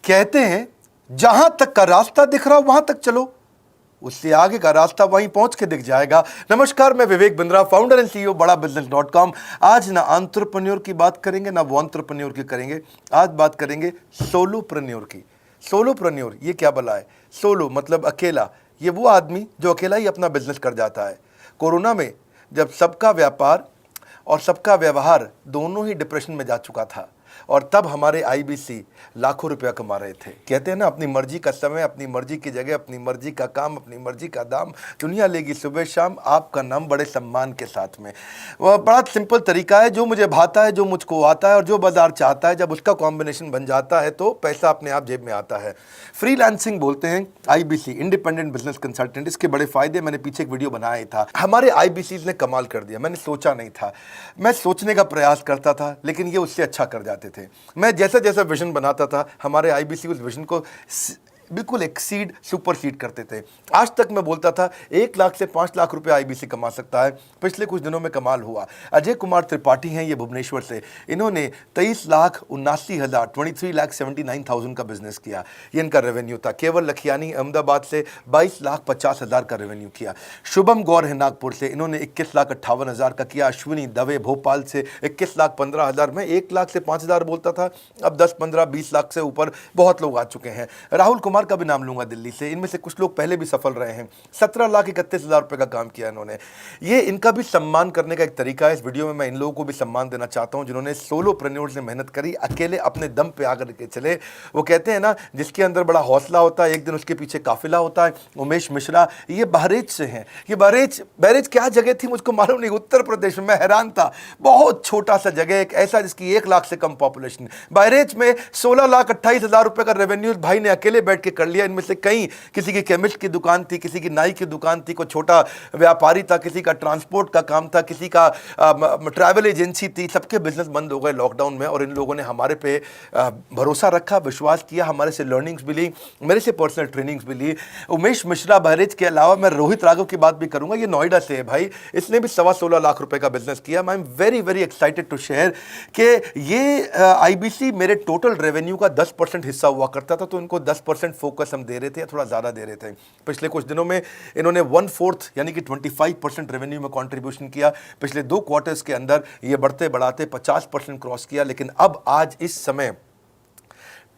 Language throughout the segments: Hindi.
कहते हैं जहां तक का रास्ता दिख रहा हो वहां तक चलो, उससे आगे का रास्ता वहीं पहुंच के दिख जाएगा। नमस्कार, मैं Vivek Bindra, founder and CEO बड़ाबिजनेस.com। आज ना एंटरप्रेन्योर की बात करेंगे ना वो एंटरप्रेन्योर की करेंगे, आज बात करेंगे सोलोप्रेन्योर की। सोलोप्रेन्योर ये क्या भला है? सोलो मतलब अकेला, ये वो आदमी जो अकेला ही अपना बिजनेस कर जाता है। कोरोना में जब सबका व्यापार और सबका व्यवहार दोनों ही डिप्रेशन में जा चुका था, और तब हमारे आईबीसी लाखों रुपया कमा रहे थे। कहते हैं ना, अपनी मर्जी का समय, अपनी मर्जी की जगह, अपनी मर्जी का काम, अपनी मर्जी का दाम, दुनिया लेगी सुबह शाम आपका नाम बड़े सम्मान के साथ में। वह बड़ा सिंपल तरीका है, जो मुझे भाता है, जो मुझको आता है और जो बाजार चाहता है, जब उसका कॉम्बिनेशन बन जाता है तो पैसा अपने आप जेब में आता है। फ्रीलांसिंग बोलते हैं आईबीसी, इंडिपेंडेंट बिजनेस कंसल्टेंट। इसके बड़े फायदे मैंने पीछे एक वीडियो बनाया था। हमारे आईबीसी ने कमाल कर दिया, मैंने सोचा नहीं था। मैं सोचने का प्रयास करता था लेकिन ये उससे अच्छा कर जाते थे। मैं जैसा जैसा विजन बनाता था, हमारे आईबीसी उस विजन को बिल्कुल एक्सीड, सुपरसीड करते थे। आज तक मैं बोलता था 1 लाख से 5 लाख रुपए आईबीसी कमा सकता है। पिछले कुछ दिनों में कमाल हुआ। अजय कुमार त्रिपाठी हैं ये भुवनेश्वर से, इन्होंने 23,79,000 23,79,000 का बिजनेस किया। ये इनका रेवेन्यू था। केवल लखियानी अहमदाबाद से 22,50,000 का रेवेन्यू किया। शुभम गौर है नागपुर से, इन्होंने 21,58,000 का किया। अश्विनी दवे भोपाल से 21,15,000 में 1 लाख से 5,000 बोलता था, अब 10, 15, 20 लाख से ऊपर बहुत लोग आ चुके हैं। राहुल कुमार का भी नाम लूंगा दिल्ली से, इनमें से कुछ लोग पहले भी सफल रहे हैं। 17,31,000 रुपए का काम किया इन्होंने। ये इनका भी सम्मान करने का एक तरीका है। इस वीडियो में मैं इन लोगों को भी सम्मान देना चाहता हूं जिन्होंने सोलोप्रेन्योर से मेहनत करी, अकेले अपने दम पे आकर के चले। वो कहते हैं ना, जिसके अंदर बड़ा हौसला होता है एक दिन उसके पीछे काफिला होता है। उमेश मिश्रा ये बहरेच से हैं। ये बहरेच क्या जगह थी मुझको मालूम नहीं, उत्तर प्रदेश में। मैं हैरान था, बहुत छोटा सा जगह, एक ऐसा जिसकी 1 लाख से कम पॉपुलेशन। बहरेच में 16,28,000 रुपए का रेवेन्यू भाई ने अकेले बैठ के कर लिया। इनमें से कई, किसी की केमिस्ट की दुकान थी, किसी की नाई की दुकान थी, कोई छोटा व्यापारी था, किसी का ट्रांसपोर्ट का काम था, किसी का ट्रैवल एजेंसी थी। सबके बिजनेस बंद हो गए लॉकडाउन में, और इन लोगों ने हमारे पे भरोसा रखा, विश्वास किया, हमारे से लर्निंग्स भी ली, मेरे से पर्सनल ट्रेनिंग्स भी ली। उमेश मिश्रा बहरेज के अलावा मैं रोहित राघव की बात भी करूंगा, ये नोएडा से है भाई, इसने भी 16.25 लाख रुपए का बिजनेस किया। I am very very excited to share कि ये आईबीसी मेरे टोटल रेवेन्यू का 10% हिस्सा हुआ करता था, तो इनको 10% फोकस हम दे रहे थे, या थोड़ा ज़्यादा दे रहे थे। पिछले कुछ दिनों में इन्होंने 1/4 यानी कि 25% रेवेन्यू में कंट्रीब्यूशन किया। पिछले 2 क्वार्टर्स के अंदर ये बढ़ते बढ़ाते 50% क्रॉस किया। लेकिन अब आज इस समय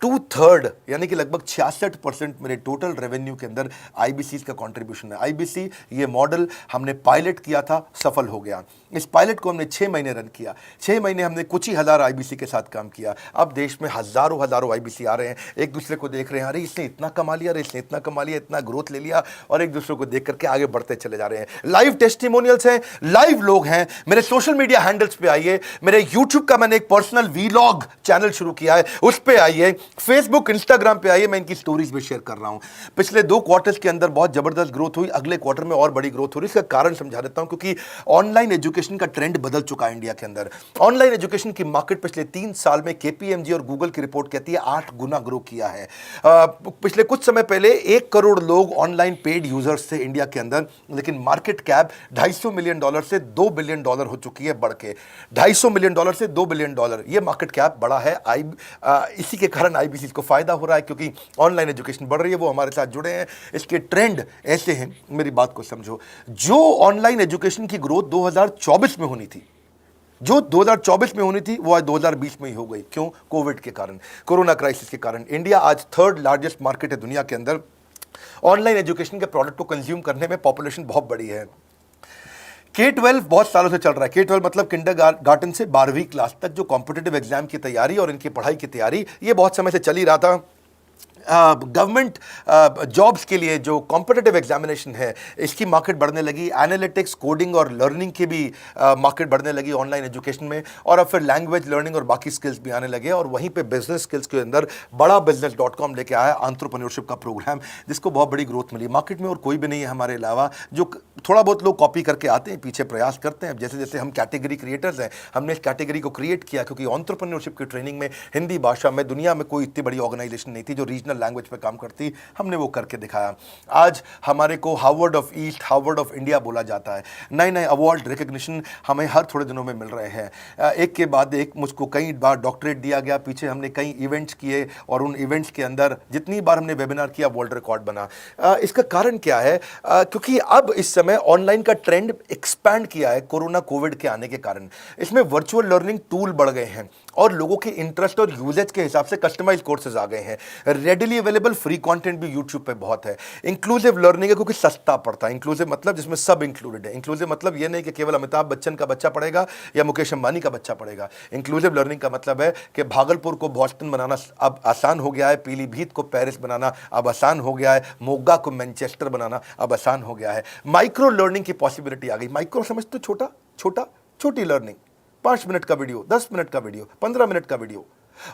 2/3 यानी कि लगभग 66% मेरे टोटल रेवेन्यू के अंदर आईबीसी का कंट्रीब्यूशन है। आईबीसी ये मॉडल हमने पायलट किया था, सफल हो गया। इस पायलट को हमने 6 महीने रन किया। 6 महीने हमने कुछ ही हज़ार आईबीसी के साथ काम किया। अब देश में हज़ारों आईबीसी आ रहे हैं, एक दूसरे को देख रहे हैं, अरे इसने इतना कमा लिया, अरे इसने इतना कमा लिया, इतना ग्रोथ ले लिया, और एक दूसरे को देख करके आगे बढ़ते चले जा रहे हैं। लाइव टेस्टिमोनियल्स हैं, लाइव लोग हैं। मेरे सोशल मीडिया हैंडल्स पे आइए, मेरे यूट्यूब का मैंने एक पर्सनल वीलॉग चैनल शुरू किया है, उस पर आइए, फेसबुक इंस्टाग्राम पे आइए, मैं इनकी स्टोरीज में शेयर कर रहा हूं। पिछले 2 क्वार्टर्स के अंदर बहुत जबरदस्त ग्रोथ हुई, अगले क्वार्टर में और बड़ी ग्रोथ हो रही है। इसका कारण समझा देता हूं, क्योंकि ऑनलाइन एजुकेशन का ट्रेंड बदल चुका है इंडिया के अंदर। ऑनलाइन एजुकेशन की मार्केट पिछले 3 साल में केपीएमजी और गूगल की रिपोर्ट कहती है 8 गुना ग्रो किया है। पिछले कुछ समय पहले 1 करोड़ लोग ऑनलाइन पेड यूजर्स थे इंडिया के अंदर, लेकिन मार्केट कैप $250 मिलियन से $2 बिलियन हो चुकी है बढ़ के। $250 मिलियन से $2 बिलियन, ये मार्केट कैप बड़ा है। इसी के कारण आईबीसी को फायदा हो रहा है, क्योंकि ऑनलाइन एजुकेशन बढ़ रही है, वो हमारे साथ जुड़े हैं। इसके ट्रेंड ऐसे हैं, मेरी बात को समझो। जो ऑनलाइन एजुकेशन की ग्रोथ 2024 में होनी थी, जो 2024 में होनी थी, वो आज 2020 में ही हो गई। क्यों? कोविड के कारण, कोरोना क्राइसिस के कारण। इंडिया आज 3rd लार्जेस्ट मार्केट है दुनिया के अंदर। ऑनलाइन एजुकेशन के प्रोडक्ट को कंज्यूम करने में पॉपुलेशन बहुत बड़ी है। K-12 बहुत सालों से चल रहा है। K-12 मतलब किंडरगार्टन से 12वीं क्लास तक जो कॉम्पिटिटिव एग्जाम की तैयारी और इनकी पढ़ाई की तैयारी, ये बहुत समय से चल ही रहा था। गवर्नमेंट जॉब्स के लिए जो कॉम्पिटिटिव एग्जामिनेशन है, इसकी मार्केट बढ़ने लगी। एनालिटिक्स, कोडिंग और लर्निंग की भी मार्केट बढ़ने लगी ऑनलाइन एजुकेशन में। और अब फिर लैंग्वेज लर्निंग और बाकी स्किल्स भी आने लगे। और वहीं पे बिजनेस स्किल्स के अंदर बड़ाबिजनेस.com लेके आया एंटरप्रेन्योरशिप का प्रोग्राम, जिसको बहुत बड़ी ग्रोथ मिली मार्केट में। और कोई भी नहीं है हमारे अलावा, जो थोड़ा बहुत लोग कॉपी करके आते हैं, पीछे प्रयास करते हैं। जैसे जैसे हम कैटेगरी क्रिएटर्स हैं, हमने इस कैटेगरी को क्रिएट किया, क्योंकि एंटरप्रेन्योरशिप की ट्रेनिंग में हिंदी भाषा में दुनिया में कोई इतनी बड़ी ऑर्गेनाइजेशन नहीं थी जो रीजनल इंटरनेशनल लैंग्वेज पे काम करती, हमने वो करके दिखाया। आज हमारे को Harvard of east, Harvard of India बोला जाता है। नए नए अवार्ड रिकग्निशन हमें हर थोड़े दिनों में मिल रहे हैं। एक के बाद एक मुझको कई बार डॉक्टरेट दिया गया। पीछे हमने कई इवेंट्स किए और उन इवेंट्स के अंदर जितनी बार हमने वेबिनार किया वर्ल्ड रिकॉर्ड बना। इसका कारण क्या है? क्योंकि अब इस समय ऑनलाइन का ट्रेंड एक्सपैंड किया है कोरोना कोविड के आने के कारण। इसमें वर्चुअल लर्निंग टूल बढ़ गए हैं और लोगों के इंटरेस्ट और यूजेज के हिसाब से कस्टमाइज कोर्सेज आ गए हैं। रेडिली अवेलेबल फ्री कंटेंट भी यूट्यूब पे बहुत है। इंक्लूसिव लर्निंग है क्योंकि सस्ता पड़ता है। इंक्लूसिव मतलब जिसमें सब इंक्लूडेड है। इंक्लूसिव मतलब ये नहीं कि केवल अमिताभ बच्चन का बच्चा पढ़ेगा या मुकेश अंबानी का बच्चा पढ़ेगा। इंक्लूसिव लर्निंग का मतलब है कि भागलपुर को बॉस्टन बनाना अब आसान हो गया है, पीलीभीत को पेरिस बनाना अब आसान हो गया है, मोगा को मैनचेस्टर बनाना अब आसान हो गया है। माइक्रो लर्निंग की पॉसिबिलिटी आ गई। माइक्रो समझ तो छोटी लर्निंग, 5 मिनट का वीडियो, 10 मिनट का वीडियो, 15 मिनट का वीडियो।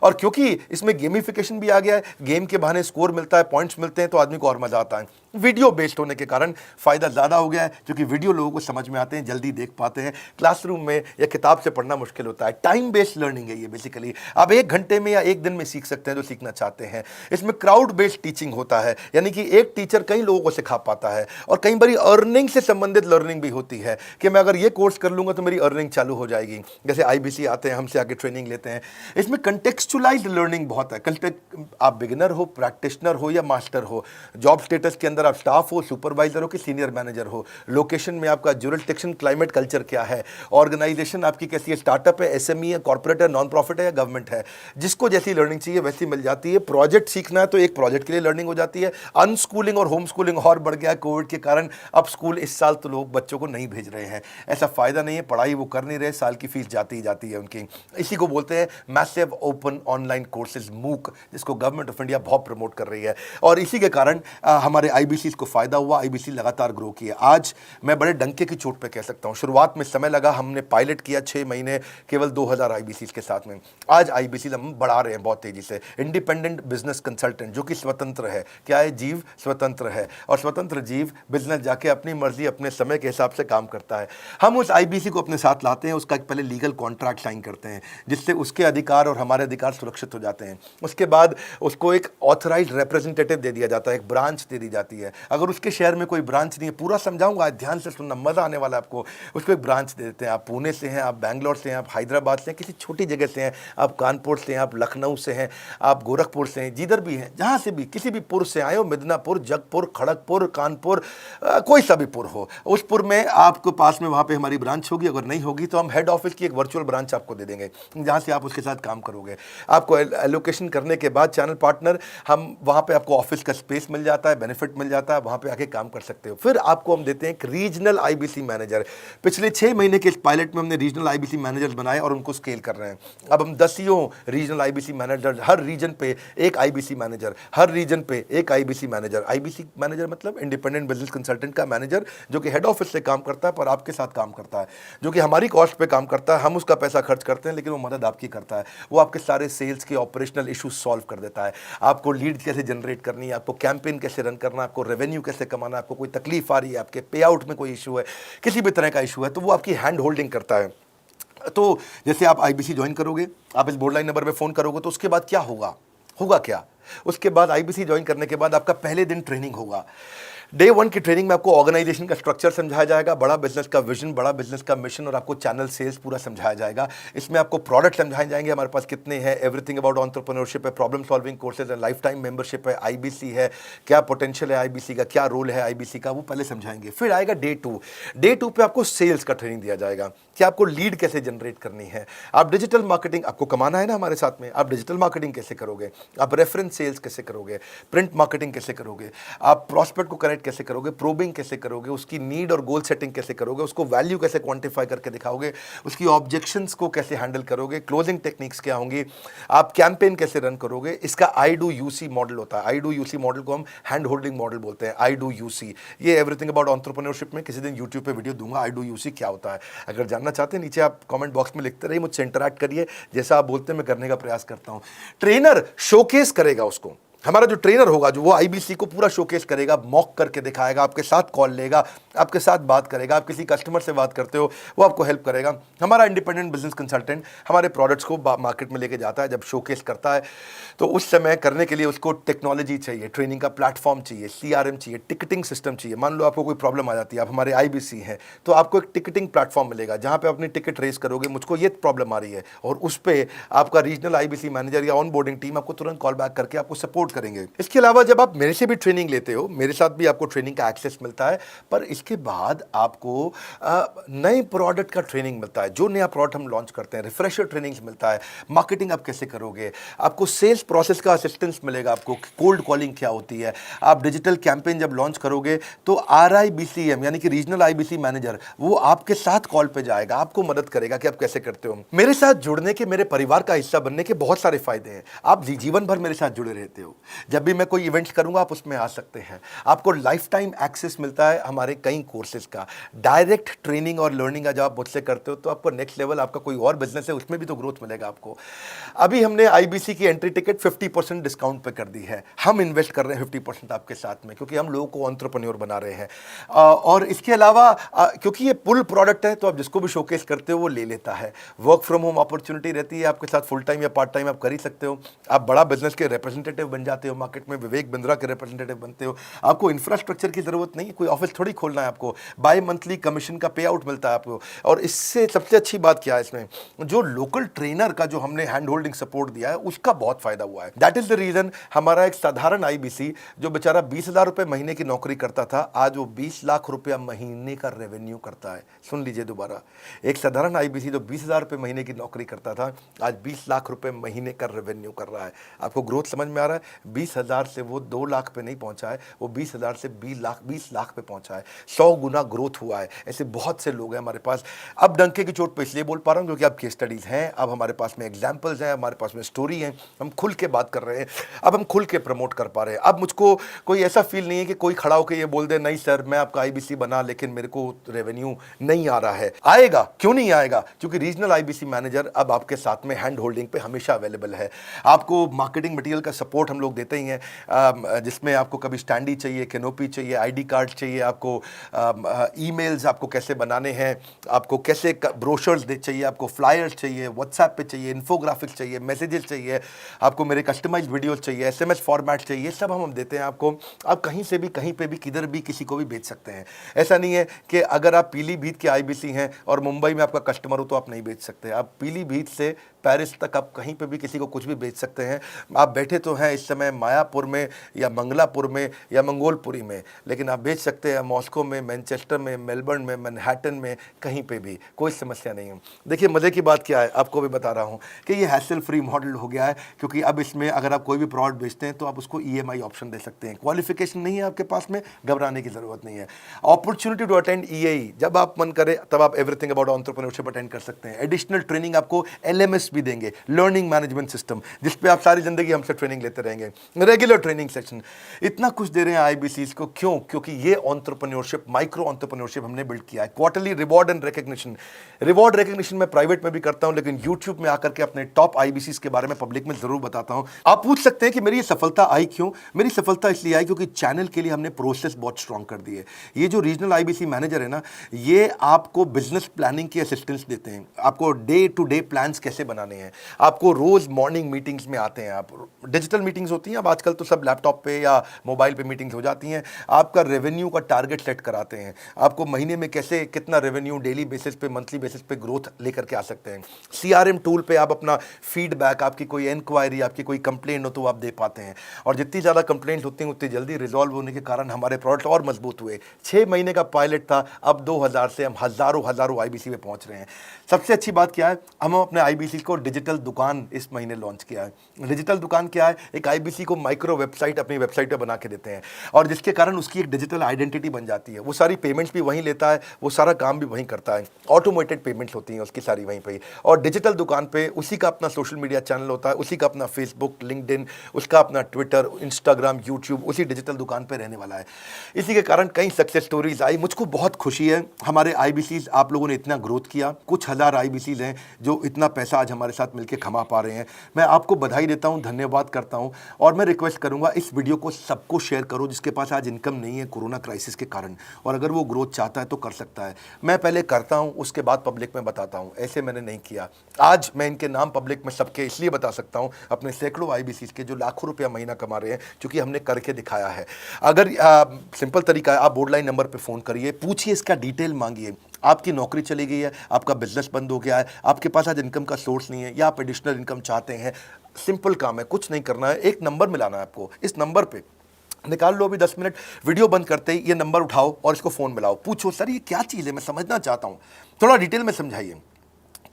और क्योंकि इसमें गेमिफिकेशन भी आ गया है, गेम के बहाने स्कोर मिलता है, पॉइंट्स मिलते हैं, तो आदमी को और मजा आता है। वीडियो बेस्ड होने के कारण फायदा ज्यादा हो गया है क्योंकि वीडियो लोगों को समझ में आते हैं, जल्दी देख पाते हैं। क्लासरूम में या किताब से पढ़ना मुश्किल होता है। टाइम बेस्ड लर्निंग है ये बेसिकली। आप 1 घंटे में या 1 दिन में सीख सकते हैं जो सीखना चाहते हैं। इसमें क्राउड बेस्ड टीचिंग होता है, यानी कि एक टीचर कई लोगों को सिखा पाता है। और कई बार अर्निंग से संबंधित लर्निंग भी होती है कि मैं अगर ये कोर्स कर लूंगा तो मेरी अर्निंग चालू हो जाएगी। जैसे IBC आते हैं, हमसे आगे ट्रेनिंग लेते हैं। इसमें कंटेक्चुअलाइज्ड लर्निंग बहुत है। आप बिगिनर हो, प्रैक्टिशनर हो या मास्टर हो, जॉब स्टेटस के अंदर आप स्टाफ हो, सुपरवाइजर हो कि सीनियर मैनेजर हो, लोकेशन में आपका ज्यूरिसडिक्शन, क्लाइमेट, कल्चर क्या है, ऑर्गेनाइजेशन आपकी कैसी है, स्टार्टअप है, SME है, कॉर्पोरेट है, नॉन प्रॉफिट है या गवर्नमेंट है, जिसको जैसी लर्निंग चाहिए वैसी मिल जाती है। प्रोजेक्ट सीखना है तो एक प्रोजेक्ट के लिए लर्निंग हो जाती है। अनस्कूलिंग और होम स्कूलिंग और बढ़ गया है कोविड के कारण। अब स्कूल इस साल तो लोग बच्चों को नहीं भेज रहे हैं, ऐसा फायदा नहीं है, पढ़ाई वो कर नहीं रहे, साल की फीस जाती ही जाती है उनकी। इसी को बोलते हैं massive open online courses, MOOC, जिसको गवर्नमेंट ऑफ इंडिया बहुत प्रमोट कर रही है। और इसी के कारण हमारे IBC को फायदा हुआ। IBC लगातार ग्रो किया। आज मैं बड़े डंके की चोट पे कह सकता हूं, शुरुआत में समय लगा, हमने पायलट किया 6 महीने केवल 2000 IBC के साथ में। आज IBC हम बढ़ा रहे हैं बहुत तेजी से। इंडिपेंडेंट बिजनेस कंसल्टेंट जो कि स्वतंत्र है। क्या है? जीव स्वतंत्र है और स्वतंत्र जीव बिजनेस जाके अपनी मर्जी अपने समय के हिसाब से काम करता है। हम उस IBC को अपने साथ लाते हैं, उसका एक पहले लीगल कॉन्ट्रैक्ट साइन करते हैं जिससे उसके अधिकार और हमारे अधिकार सुरक्षित हो जाते हैं। उसके बाद उसको एक ऑथराइज्ड रिप्रेजेंटेटिव दे दिया जाता है, एक ब्रांच दे दी जाती है। अगर उसके शहर में कोई ब्रांच नहीं है, पूरा समझाऊंगा, ध्यान से सुनना, मजा आने वाला है आपको। उसको एक ब्रांच दे देते हैं। आप पुणे से हैं, आप बैंगलोर से हैं, आप हैदराबाद से हैं, किसी छोटी जगह से हैं, आप कानपुर से हैं, आप लखनऊ से हैं, आप गोरखपुर से हैं, जिधर भी हैं, जहाँ से भी किसी भी पुर से आए हो, मिदनापुर, जगपुर, खड़गपुर, कानपुर, कोई सा भी पुर हो, उस पुर में आपके पास में वहाँ पे हमारी ब्रांच होगी। अगर नहीं होगी तो हम हेड ऑफिस की एक वर्चुअल ब्रांच आपको दे देंगे जहाँ से आप उसके साथ काम करोगे। आपको एलोकेशन करने के बाद चैनल पार्टनर, हम वहाँ पे आपको ऑफिस का स्पेस मिल जाता है, बेनिफिट मिल जाता है, वहाँ पे आके काम कर सकते हो। फिर आपको हम देते हैं एक रीजनल IBC मैनेजर। पिछले 6 महीने के इस पायलट में हमने रीजनल IBC मैनेजर बनाए और उनको स्केल कर रहे हैं। अब हम 10 रीजनल IBC मैनेजर, हर रीजन पे एक IBC मैनेजर, हर रीजन पे एक IBC मैनेजर। IBC मैनेजर मतलब इंडिपेंडेंट बिजनेस कंसल्टेंट का मैनेजर, जो कि हेड ऑफिस से काम करता है पर आपके साथ काम करता है, जो कि हमारी कॉस्ट पे काम करता है। हम उसका पैसा खर्च करते हैं लेकिन वो मदद आपकी करता है। वो आपके सारे सेल्स के ऑपरेशनल इशूज सॉल्व कर देता है। आपको लीड कैसे जनरेट करनी है, आपको कैंपेन कैसे रन करना है, आपको रेवेन्यू कैसे कमाना है, आपको कोई तकलीफ आ रही है, आपके पे आउट में कोई इशू है, किसी भी तरह का इशू है, तो वो आपकी हैंड होल्डिंग करता है। तो जैसे आप IBC ज्वाइन करोगे, आप इस बोर्ड लाइन नंबर पे फोन करोगे, तो उसके बाद क्या होगा क्या? उसके बाद IBC ज्वाइन करने के बाद आपका पहले दिन ट्रेनिंग होगा। Day 1 की ट्रेनिंग में आपको ऑर्गेनाइजेशन का स्ट्रक्चर समझाया जाएगा, बड़ा बिजनेस का विजन, बड़ा बिजनेस का मिशन और आपको चैनल सेल्स पूरा समझाया जाएगा। इसमें आपको प्रोडक्ट समझाए जाएंगे, हमारे पास कितने हैं, एवरीथिंग अबाउट एंटरप्रेन्योरशिप है, प्रॉब्लम सॉल्विंग कोर्सेज है, लाइफ टाइम मेंबरशिप है, IBC है, क्या पोटेंशियल है IBC का, क्या रोल है IBC का, वो पहले समझाएंगे। फिर आएगा Day 2। Day 2 पे आपको सेल्स का ट्रेनिंग दिया जाएगा कि आपको लीड कैसे जनरेट करनी है, आप डिजिटल मार्केटिंग, आपको कमाना है ना हमारे साथ में, आप डिजिटल मार्केटिंग कैसे करोगे, आप रेफरेंस सेल्स कैसे करोगे, प्रिंट मार्केटिंग कैसे करोगे, आप प्रॉस्पेक्ट को कनेक्ट कैसे करोगे, प्रोबिंग कैसे करोगे, उसकी नीड और गोल सेटिंग कैसे करोगे, उसको वैल्यू कैसे क्वांटिफाई करके दिखाओगे, उसकी ऑब्जेक्शंस को कैसे हैंडल करोगे, क्लोजिंग टेक्निक्स क्या होंगी, आप कैंपेन कैसे रन करोगे। इसका I-Do-You-See मॉडल होता है। I-Do-You-See मॉडल को हम हैंड होल्डिंग मॉडल बोलते हैं। I-Do-You-See, ये एवरीथिंग अबाउट एंटरप्रेन्योरशिप में किसी दिन यूट्यूब पे वीडियो दूंगा, I-Do-You-See क्या होता है। अगर जानना चाहते हैं नीचे आप कमेंट बॉक्स में लिखते रहिए, मुझसे इंटरैक्ट करिए, जैसा आप बोलते हैं मैं करने का प्रयास करता हूं। ट्रेनर शोकेस करेगा उसको, हमारा जो ट्रेनर होगा, जो वो आईबीसी को पूरा शोकेस करेगा, मॉक करके दिखाएगा, आपके साथ कॉल लेगा, आपके साथ बात करेगा, आप किसी कस्टमर से बात करते हो वो आपको हेल्प करेगा। हमारा इंडिपेंडेंट बिजनेस कंसल्टेंट हमारे प्रोडक्ट्स को मार्केट में लेके जाता है, जब शोकेस करता है तो उस समय करने के लिए उसको टेक्नोलॉजी चाहिए, ट्रेनिंग का प्लेटफॉर्म चाहिए, सीआरएम चाहिए, टिकटिंग सिस्टम चाहिए। मान लो आपको कोई प्रॉब्लम आ जाती है, आप हमारे आईबीसी हैं, तो आपको एक टिकटिंग प्लेटफॉर्म मिलेगा जहां पे अपनी टिकट रेस करोगे, मुझको ये प्रॉब्लम आ रही है, और उस पर आपका रीजनल आईबीसी मैनेजर या ऑन बोर्डिंग टीम आपको तुरंत कॉल बैक करके आपको सपोर्ट करेंगे। इसके अलावा जब आप मेरे से भी ट्रेनिंग लेते हो, मेरे साथ भी आपको ट्रेनिंग का एक्सेस मिलता है, पर इसके बाद आपको नए प्रोडक्ट का ट्रेनिंग मिलता है। जो नया प्रोडक्ट हम लॉन्च करते हैं, रिफ्रेशर ट्रेनिंग्स मिलता है, मार्केटिंग आप कैसे करोगे, आपको सेल्स प्रोसेस का असिस्टेंस मिलेगा, आपको कोल्ड कॉलिंग क्या होती है, आप डिजिटल कैंपेन जब लॉन्च करोगे तो आरआईबीसीएम यानी कि रीजनल आईबीसी मैनेजर वो आपके साथ कॉल पे जाएगा, आपको मदद करेगा कि आप कैसे करते हो। मेरे साथ जुड़ने के, मेरे परिवार का हिस्सा बनने के बहुत सारे फायदे हैं। आप जीवन भर मेरे साथ जुड़े रहते हो, जब भी मैं कोई इवेंट्स करूंगा आप उसमें आ सकते हैं। आपको लाइफ टाइम एक्सेस मिलता है हमारे कई कोर्सेज का, डायरेक्ट ट्रेनिंग और लर्निंग जब आप मुझसे करते हो तो आपको नेक्स्ट लेवल, आपका कोई और बिजनेस है उसमें भी तो ग्रोथ मिलेगा आपको। अभी हमने आईबीसी की एंट्री टिकट 50% डिस्काउंट पे कर दी है। हम इन्वेस्ट कर रहे हैं 50% आपके साथ में, क्योंकि हम लोगों को एंटरप्रेन्योर बना रहे हैं। और इसके अलावा क्योंकि ये पुल प्रोडक्ट है तो आप जिसको भी शोकेस करते हो वो ले लेता है। वर्क फ्रॉम होम अपॉर्चुनिटी रहती है आपके साथ, फुल टाइम या पार्ट टाइम आप कर ही सकते हो। आप बड़ा बिजनेस के रिप्रेजेंटेटिव बन जाते हो, मार्केट में विवेक बिंद्रा के रिप्रेजेंटेटिव बनते हो। आपको इंफ्रास्ट्रक्चर की जरूरत नहीं, कोई ऑफिस थोड़ी खोलना है आपको, बाय मंथली कमीशन का पे आउट मिलता है आपको। और इससे सबसे अच्छी बात क्या है, इसमें जो लोकल ट्रेनर का जो हमने हैंड होल्डिंग सपोर्ट दिया है उसका बहुत फायदा हुआ है। दैट इज द रीजन हमारा एक साधारण आईबीसी जो बेचारा 20,000 रुपए महीने की नौकरी करता था, आज वो 20 लाख रुपया महीने का रेवेन्यू करता है। सुन लीजिए दोबारा, एक साधारण आईबीसी जो 20,000 रुपए महीने की नौकरी करता था, आज 20 लाख रुपए महीने का रेवेन्यू कर रहा है। आपको ग्रोथ समझ में आ रहा है? 20,000 से वो 2 लाख पे नहीं पहुंचा है, वो 20,000 से 20 लाख पे पहुंचा है। 100 गुना ग्रोथ हुआ है। ऐसे बहुत से लोग हैं हमारे पास। अब डंके की चोट पे इसलिए बोल पा रहा हूं क्योंकि अब केस स्टडीज हैं, अब हमारे पास में एग्जांपल्स हैं, हमारे पास में स्टोरी है, हम खुल के बात कर रहे हैं, अब हम खुल के प्रमोट कर पा रहे हैं। अब मुझको कोई ऐसा फील नहीं है कि कोई खड़ा होकर ये बोल दे नहीं सर मैं आपका आईबीसी बना लेकिन मेरे को रेवेन्यू नहीं आ रहा है। आएगा, क्यों नहीं आएगा? क्योंकि रीजनल आईबीसी मैनेजर अब आपके साथ में हैंड होल्डिंग पे हमेशा अवेलेबल है। आपको मार्केटिंग मटेरियल का सपोर्ट हम लोग देते ही हैं, जिसमें आपको कभी स्टैंडी चाहिए, कैनोपी चाहिए, आईडी कार्ड चाहिए, आपको ईमेल्स आपको कैसे बनाने हैं, आपको कैसे ब्रोशर्स चाहिए, आपको फ्लायर्स चाहिए, व्हाट्सएप पे चाहिए, इन्फोग्राफिक्स चाहिए, मैसेजेस चाहिए, आपको मेरे कस्टमाइज्ड वीडियोस चाहिए, एसएमएस फॉर्मेट चाहिए, सब हम देते हैं आपको। आप कहीं से भी, कहीं पे भी, किधर भी किसी को भी भेज सकते हैं। ऐसा नहीं है कि अगर आप पीलीभीत के आईबीसी हैं और मुंबई में आपका कस्टमर हो तो आप नहीं भेज सकते। आप पीलीभीत से पेरिस तक आप कहीं पे भी किसी को कुछ भी भेज सकते हैं। आप बैठे तो हैं इस समय मायापुर में या मंगलापुर में या मंगोलपुरी में, लेकिन आप भेज सकते हैं मॉस्को में, मैनचेस्टर में, मेलबर्न में, मैनहट्टन में, कहीं पे भी, कोई समस्या नहीं है। देखिए मज़े की बात क्या है, आपको भी बता रहा हूँ कि ये हैसल फ्री मॉडल हो गया है, क्योंकि अब इसमें अगर आप कोई भी प्रोडक्ट बेचते हैं तो आप उसको ईएमआई ऑप्शन दे सकते हैं। क्वालिफिकेशन नहीं है आपके पास में, घबराने की ज़रूरत नहीं है। अपॉर्चुनिटी टू अटेंड ईएई, जब आप मन करे तब आप एवरीथिंग अबाउट एंटरप्रेन्योरशिप अटेंड कर सकते हैं। एडिशनल ट्रेनिंग आपको एलएमएस भी देंगे, लर्निंग मैनेजमेंट सिस्टम, जिस पे आप सारी जिंदगी हमसे ट्रेनिंग लेते रहेंगे। रेगुलर ट्रेनिंग सेक्शन, इतना कुछ दे रहे हैं आईबीसीज को। क्यों? क्योंकि ये एंटरप्रेन्योरशिप, माइक्रो एंटरप्रेन्योरशिप हमने बिल्ड किया है। Quarterly reward and recognition, reward recognition मैं प्राइवेट में भी करता हूं, लेकिन यूट्यूब में आकर के अपने टॉप आईबीसीज के बारे में पब्लिक में जरूर बताता हूं। आप पूछ सकते हैं कि मेरी ये सफलता आई क्यों? मेरी सफलता इसलिए आई क्योंकि चैनल के लिए हमने प्रोसेस बहुत स्ट्रांग कर दी है। ये जो रीजनल आईबीसी मैनेजर है ना, ये आपको बिजनेस प्लानिंग की असिस्टेंस देते हैं, आपको डे टू डे प्लान्स कैसे बनाने हैं, आपको रोज मॉर्निंग मीटिंग्स में आते हैं। आप डिजिटल मीटिंग्स होती हैं, अब आजकल तो सब लैपटॉप पे या मोबाइल पे मीटिंग्स हो जाती हैं। आपका रेवेन्यू का टारगेट सेट कराते हैं, आपको महीने में कैसे कितना रेवेन्यू डेली बेसिस पे, मंथली बेसिस पे ग्रोथ लेकर के आ सकते हैं। सीआरएम टूल पे आप अपना फीडबैक, आपकी कोई इंक्वायरी, आपकी कोई कंप्लेंट हो तो आप दे पाते हैं। और जितनी ज़्यादा कंप्लेंट होती हैं उतनी जल्दी रिजॉल्व होने के कारण हमारे प्रोडक्ट और मजबूत हुए। 6 महीने का पायलट था, अब 2000 से हम हज़ारों आईबीसी पे पहुंच रहे हैं। सबसे अच्छी बात क्या है, हम अपने आईबीसी को डिजिटल दुकान इस महीने लॉन्च किया है। डिजिटल दुकान क्या है? एक आईबीसी को माइक्रो वेबसाइट अपनी वेबसाइट पे बना के देते हैं, और जिसके कारण उसकी एक डिजिटल आइडेंटिटी बन जाती है। वो सारी पेमेंट्स भी वहीं लेता है, वो सारा काम भी वहीं करता है, ऑटोमेटेड पेमेंट्स होती हैं उसकी सारी वहीं पे। और डिजिटल दुकान पे उसी का अपना सोशल मीडिया चैनल होता है, उसी का अपना फेसबुक, लिंक्डइन, उसका अपना ट्विटर, इंस्टाग्राम, यूट्यूब उसी डिजिटल दुकान पे रहने वाला है। इसी के कारण कई सक्सेस स्टोरीज आई। मुझको बहुत खुशी है, हमारे आईबीसीज आप लोगों ने इतना ग्रोथ किया। कुछ हज़ार आईबीसीज हैं जो इतना पैसा आज हमारे साथ मिलकर कमा पा रहे हैं। मैं आपको बधाई देता हूं, धन्यवाद करता हूं और मैं रिक्वेस्ट करूंगा इस वीडियो को सबको शेयर करो जिसके पास आज इनकम नहीं है कोरोना क्राइसिस के कारण, और अगर वो ग्रोथ चाहता है तो कर सकता है। मैं पहले करता हूं, उसके बाद पब्लिक में बताता हूं, ऐसे मैंने नहीं किया। आज मैं इनके नाम पब्लिक में सबके इसलिए बता सकता हूं, अपने सैकड़ों IBCs के जो लाखों रुपया महीना कमा रहे हैं, क्योंकि हमने करके दिखाया है। अगर सिंपल तरीका है, आप बोर्ड लाइन नंबर पे फ़ोन करिए, पूछिए, इसका डिटेल मांगिए। आपकी नौकरी चली गई है, आपका बिजनेस बंद हो गया है, आपके पास आज इनकम का सोर्स नहीं है, या आप एडिशनल इनकम चाहते हैं, सिंपल काम है, कुछ नहीं करना है, एक नंबर मिलाना है आपको। इस नंबर पे निकाल लो अभी 10 मिनट, वीडियो बंद करते ही ये नंबर उठाओ और इसको फ़ोन मिलाओ। पूछो, सर ये क्या चीज़ है, मैं समझना चाहता हूँ, थोड़ा डिटेल में समझाइए।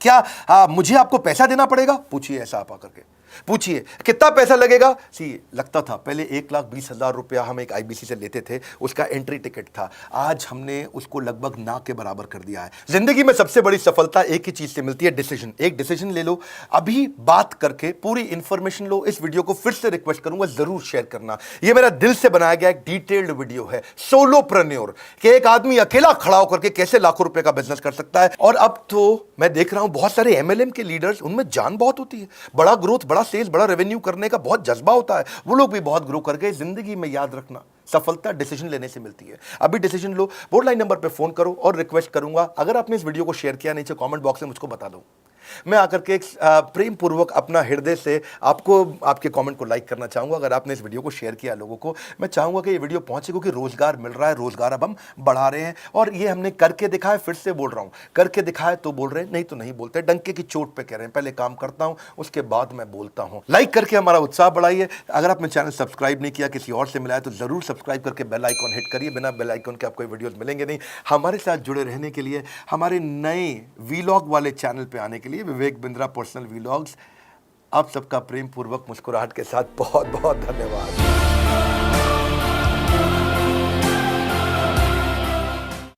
क्या मुझे आपको पैसा देना पड़ेगा? पूछिए, ऐसा आप आकर के पूछिए, कितना पैसा लगेगा? सी लगता था पहले 1,20,000 रुपया हम एक IBC से लेते थे, उसका एंट्री टिकट था। आज हमने उसको लगभग ना के बराबर कर दिया है। जिंदगी में सबसे बड़ी सफलता एक ही चीज से मिलती है, डिसीजन। एक डिसीजन ले लो, अभी बात करके पूरी इंफॉर्मेशन लो। इस वीडियो को फिर से रिक्वेस्ट करूंगा, जरूर शेयर करना। यह मेरा दिल से बनाया गया एक डिटेल्ड वीडियो है, सोलोप्रेन्योर, कि एक आदमी अकेला खड़ा होकर के कैसे लाखों रुपए का बिजनेस कर सकता है। और अब तो मैं देख रहा हूं बहुत सारे MLM के लीडर्स, उनमें जान बहुत होती है, बड़ा ग्रोथ, बड़ा सेल्स, बड़ा रेवेन्यू करने का बहुत जज्बा होता है, वो लोग भी बहुत ग्रो कर गए। जिंदगी में याद रखना, सफलता डिसीजन लेने से मिलती है। अभी डिसीजन लो, बोर्ड लाइन नंबर पे फोन करो और रिक्वेस्ट करूंगा, अगर आपने इस वीडियो को शेयर किया, नीचे कमेंट बॉक्स में मुझको बता दो। मैं आकर के प्रेम पूर्वक अपना हृदय से आपको, आपके कमेंट को लाइक करना चाहूंगा। अगर आपने इस वीडियो को शेयर किया लोगों को, मैं चाहूंगा कि ये वीडियो पहुंचे, क्योंकि रोजगार मिल रहा है, रोजगार अब हम बढ़ा रहे हैं, और ये हमने करके दिखाया। फिर से बोल रहा हूं, करके दिखाया तो बोल रहे हैं, नहीं तो नहीं बोलते, डंके की चोट पे कह रहे हैं। पहले काम करता हूं, उसके बाद मैं बोलता हूं। लाइक करके हमारा उत्साह बढ़ाइए। अगर आपने चैनल सब्सक्राइब नहीं किया, किसी और से मिला है, तो जरूर सब्सक्राइब करके बेल आइकॉन हिट करिए। बिना बेल आइकॉन के आपको वीडियोस मिलेंगे नहीं। हमारे साथ जुड़े रहने के लिए, हमारे नए वीलॉग वाले चैनल पे आने के लिए, विवेक बिंद्रा पर्सनल व्लॉग्स, आप सबका प्रेम पूर्वक मुस्कुराहट के साथ बहुत बहुत धन्यवाद।